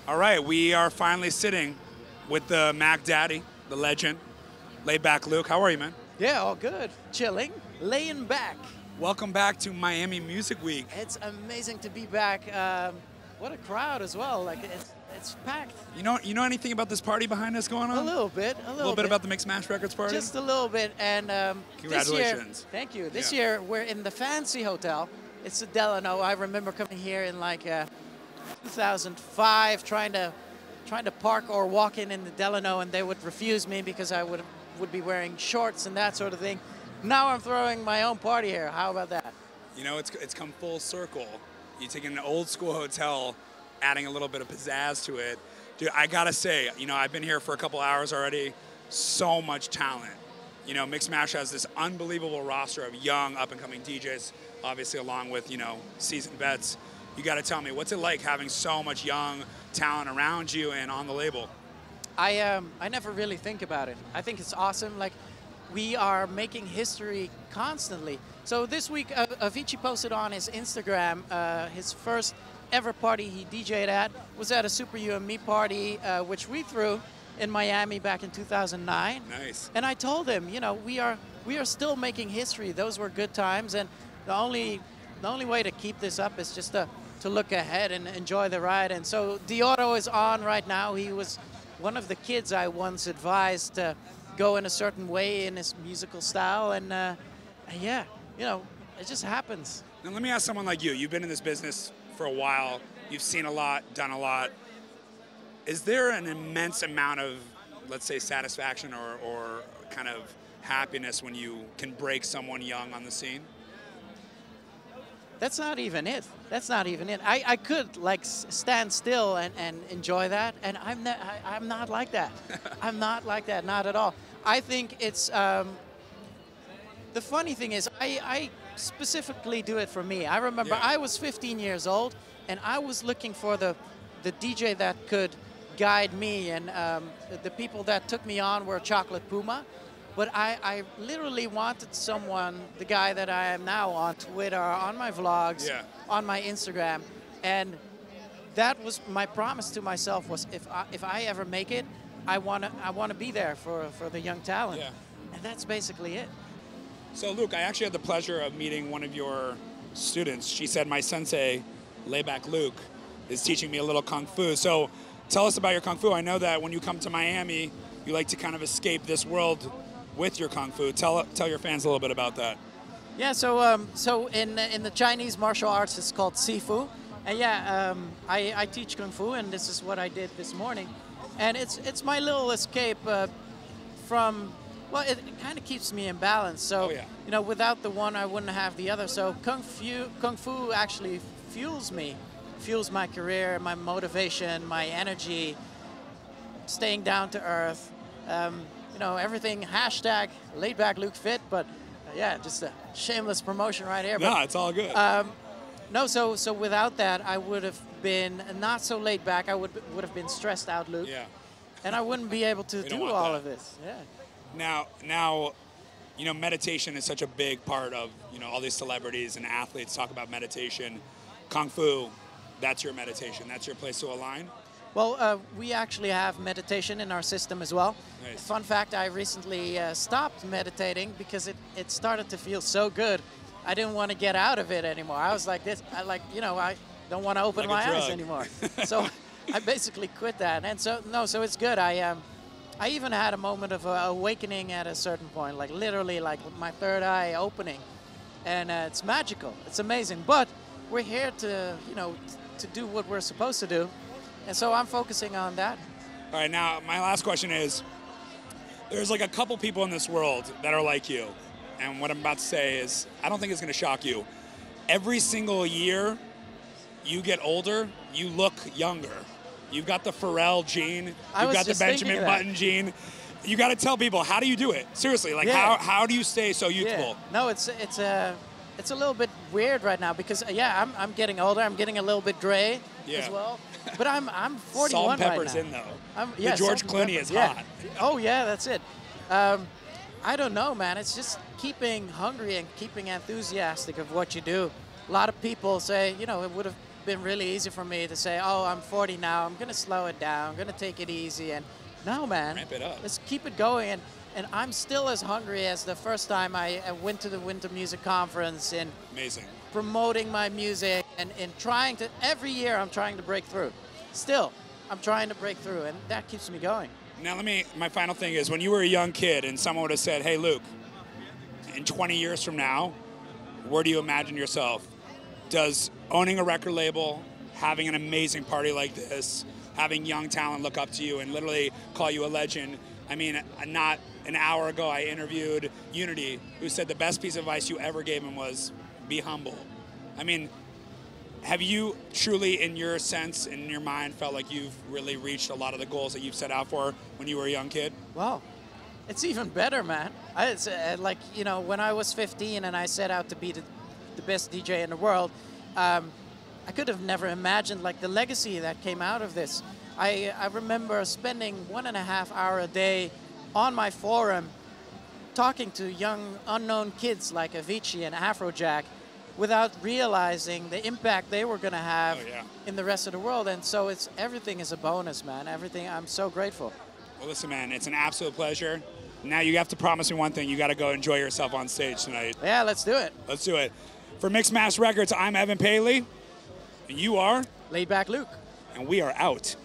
All right, we are finally sitting with the Mac Daddy, the legend, Laidback Luke. How are you, man? Yeah, all good. Chilling, laying back. Welcome back to Miami Music Week. It's amazing to be back. What a crowd as well. Like it's packed. You know anything about this party behind us going on? A little bit. A little bit about the Mixmash Records party? Just a little bit. And congratulations. This year, thank you. This year we're in the fancy hotel. It's the Delano. I remember coming here in like 2005, trying to park or walk in the Delano, and they would refuse me because I would be wearing shorts and that sort of thing. Now I'm throwing my own party here. How about that? You know, it's come full circle. You take an old school hotel, adding a little bit of pizzazz to it. Dude, I gotta say, you know, I've been here for a couple hours already. So much talent. You know, Mixmash has this unbelievable roster of young, up-and-coming DJs, obviously along with, you know, seasoned vets. You gotta tell me, what's it like having so much young talent around you and on the label? I never really think about it. I think it's awesome. Like, we are making history constantly. So this week, Avicii posted on his Instagram his first ever party he DJ'd at was at a Super You and Me party, which we threw in Miami back in 2009. Nice. And I told him, you know, we are still making history. Those were good times, and the only way to keep this up is just to look ahead and enjoy the ride. And so Dioro is on right now. He was one of the kids I once advised to go in a certain way in his musical style, and yeah, you know, it just happens. Now let me ask someone like you. You've been in this business for a while. You've seen a lot, done a lot. Is there an immense amount of, let's say, satisfaction or kind of happiness when you can break someone young on the scene? That's not even it. That's not even it. I could like stand still and enjoy that, and I'm not like that. I'm not like that, not at all. I think it's the funny thing is I specifically do it for me. I remember I was 15 years old, and I was looking for the DJ that could guide me, and the people that took me on were Chocolate Puma. But I literally wanted someone, the guy that I am now on Twitter, on my vlogs, on my Instagram, and that was my promise to myself was if I ever make it, I wanna be there for the young talent, and that's basically it. So Luke, I actually had the pleasure of meeting one of your students. She said my sensei, Laidback Luke, is teaching me a little Kung Fu. So tell us about your Kung Fu. I know that when you come to Miami, you like to kind of escape this world with your Kung Fu. Tell your fans a little bit about that. Yeah, so in the Chinese martial arts, it's called Sifu, and yeah, I teach Kung Fu, and this is what I did this morning, and it's my little escape from. Well, it kind of keeps me in balance. So you know, without the one, I wouldn't have the other. So Kung Fu actually fuels me, fuels my career, my motivation, my energy, staying down to earth. You know, everything, hashtag Laidback Luke Fit, but yeah, just a shameless promotion right here. No, it's all good. No, so without that, I would have been not so laid back. I would have been stressed out, Luke. Yeah. And I wouldn't be able to do all of this. Yeah. Now, you know, meditation is such a big part of, you know, all these celebrities and athletes talk about meditation. Kung Fu, that's your meditation. That's your place to align. Well, we actually have meditation in our system as well. Nice. Fun fact, I recently stopped meditating because it started to feel so good. I didn't want to get out of it anymore. I was like this, you know, I don't want to open my eyes anymore. So I basically quit that. And so it's good. I even had a moment of awakening at a certain point, like literally like my third eye opening. And it's magical. It's amazing. But we're here to, you know, to do what we're supposed to do. And so I'm focusing on that. All right, now my last question is, there's like a couple people in this world that are like you. And what I'm about to say is, I don't think it's going to shock you. Every single year you get older, you look younger. You've got the Pharrell gene. You've got the Benjamin Button gene. You got to tell people, how do you do it? Seriously, like how do you stay so youthful? Yeah. No, it's a little bit weird right now because I'm getting older. I'm getting a little bit gray as well. But I'm 41 Salt and pepper's right now. in though. The George Clooney is hot. Oh yeah, that's it. I don't know, man. It's just keeping hungry and keeping enthusiastic of what you do. A lot of people say, you know, it would have been really easy for me to say, oh, I'm 40 now, I'm gonna slow it down, I'm gonna take it easy, and no, man, ramp it up. Let's keep it going. And I'm still as hungry as the first time I went to the Winter Music Conference and Amazing. promoting my music and trying to, every year I'm trying to break through. Still, I'm trying to break through, and that keeps me going. Now my final thing is, when you were a young kid and someone would have said, hey, Luke, in 20 years from now, where do you imagine yourself? Does owning a record label, having an amazing party like this, having young talent look up to you and literally call you a legend? I mean, not an hour ago I interviewed Unity, who said the best piece of advice you ever gave him was be humble. I mean, have you truly, in your sense, in your mind, felt like you've really reached a lot of the goals that you've set out for when you were a young kid? Wow. It's even better, man. It's like, you know, when I was 15 and I set out to be the best DJ in the world, I could have never imagined like the legacy that came out of this. I remember spending 1.5 hours a day on my forum talking to young unknown kids like Avicii and Afrojack without realizing the impact they were going to have in the rest of the world. And so everything is a bonus, man. Everything. I'm so grateful. Well, listen, man, it's an absolute pleasure. Now you have to promise me one thing. You got to go enjoy yourself on stage tonight. Yeah, let's do it. Let's do it. For Mixmash Records, I'm Evan Paley, and you are? Laidback Luke. And we are out.